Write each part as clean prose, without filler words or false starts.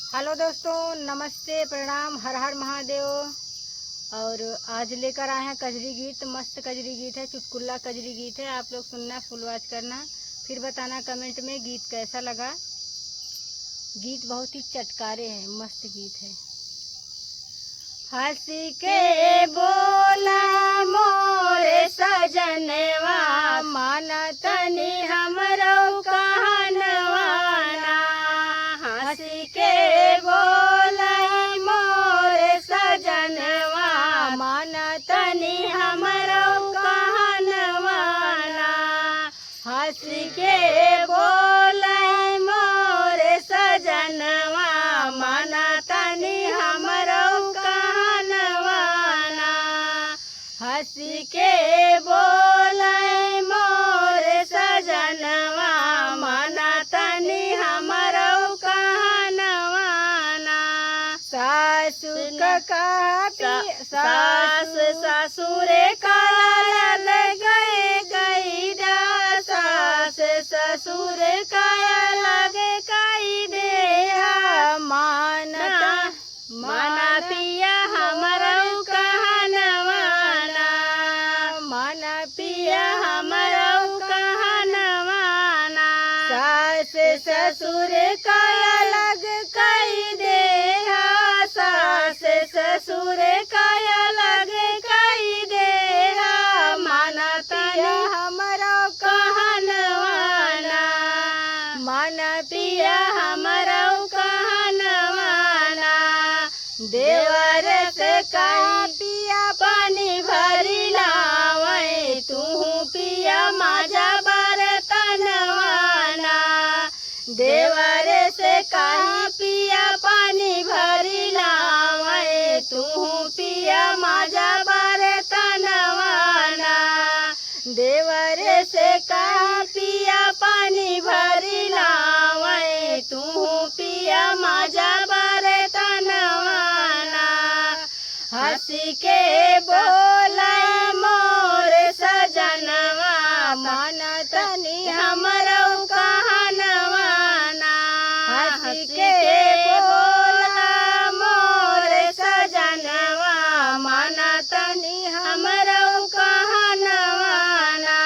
Hello दोस्तों, नमस्ते, प्रणाम, हर हर महादेव। और आज लेकर आए हैं कजरी गीत। मस्त कजरी गीत है, चुटकुला कजरी गीत है। आप लोग सुनना, फुल वॉच करना, फिर बताना कमेंट में गीत कैसा लगा। गीत बहुत ही चटकारे हैं, मस्त गीत है। हंसी के बोला मोरे सजनवा, माना तनी हमरो कहनवाना। हंसी के बोला मोरे सजनवा, माना तनी हमरो कहनवाना। हंसी के बोला मोरे सजनवा, माना तनी हमरो कहनवाना। हंसी के बोले मोरे सजनवा, माना तनी हमरो कहनवाना। सासु सास ससुरे काया लग गई दा, सास ससुर काया लग गई दे। माना पिया हमरो कहनवाना, माना पिया हमरो कहनवाना। सास ससुर काया लग कई दे, सास ससुर काया लग कई दे। माना पिया हमरो कहनवाना, माना पिया हमरो कहनवाना। देवर से कहीं पिया पानी भरी लावे, तू पिया माझा बरतनवाना। देवर से कहीं पिया पानी भरी लावे, तू पिया माझा बरतनवाना। देवर से कहीं पिया पानी भरी लावे, तू पिया माझा बरतनवाना। हंसी के बोला मोरे सजनवा, माना तनी हमरो कहनवाना। हंसी के बोला मोरे सजनवा, माना तनी हमरो कहनवाना।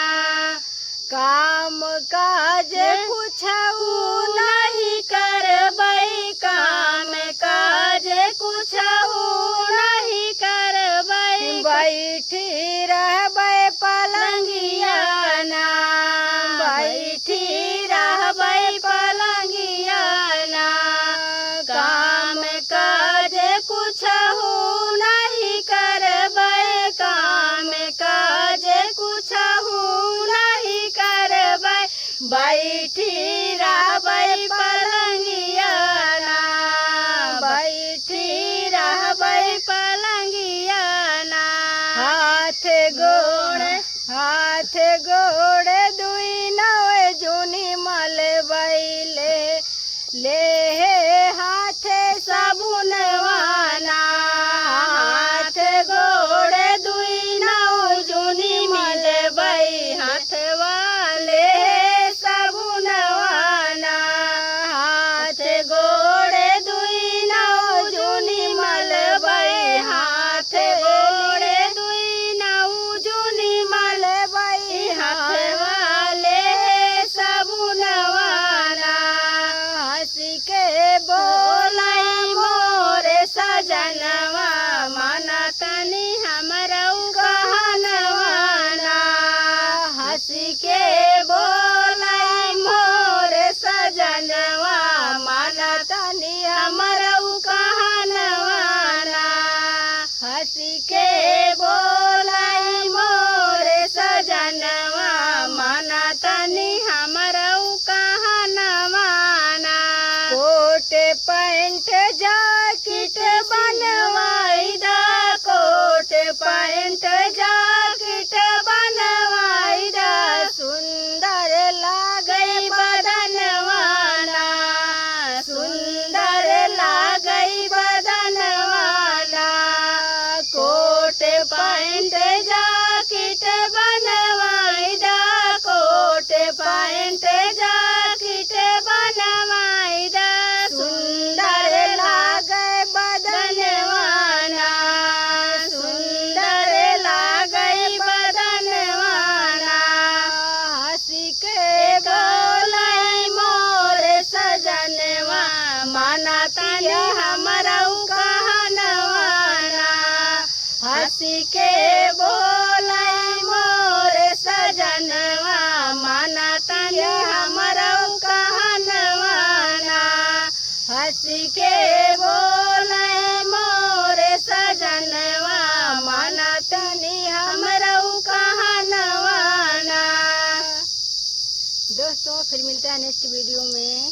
काम काज कुछऊ नहीं करबै, काम काज कुछऊ नहीं करबै। बैठी रहबै पलंगिया ना, बैठी रहबै पलंगिया ना। काम काज कुछऊ नहीं करबै, काम काज कुछऊ नहीं करबै। बैठी रहबै पलंगिया ना, बैठी रहबै पलंगिया ना। हाथ गोड़ दुई नौ जूनी मलबैले, ले हाथ साबुनवाना। हाथ गोड़ दुई नौ जूनी मलबै, हाथ वाले साबुनवाना। हाथ गोड़ दुई नौ जूनी मलबै, हाथ गोड़ दुई नौ जूनी मलबै, हाथ वाले साबुनवाना। हंसी के बोलै मोरे सजनवा, माना तनी हमरो कहनवाना। हंसी के बोलै मोरे सजनवा, माना तनी हमरो कहनवाना। हंसी के बोलै मोरे सजनवा, माना तनी हमरो कहनवाना। कोट पैंट जैकेट बनवाई दा, कोट पैंट जैकेट बनवाई दा। सुंदर लागै बदनवाना, सुंदर लागै बदनवाना। कोट पैंट जैकेट बनवाई दा, कोट पैंट जैकेट बनवाई दा। सुंदर तानी हमरऊ कहनवाना हंसी के बोलाई मोरे सजनवा माना तानी हमरऊ कहनवाना हंसी के बोलाई मोरे सजनवा माना तानी हमरऊ कहनवाना। दोस्तों फिर मिलता है नेक्स्ट वीडियो में।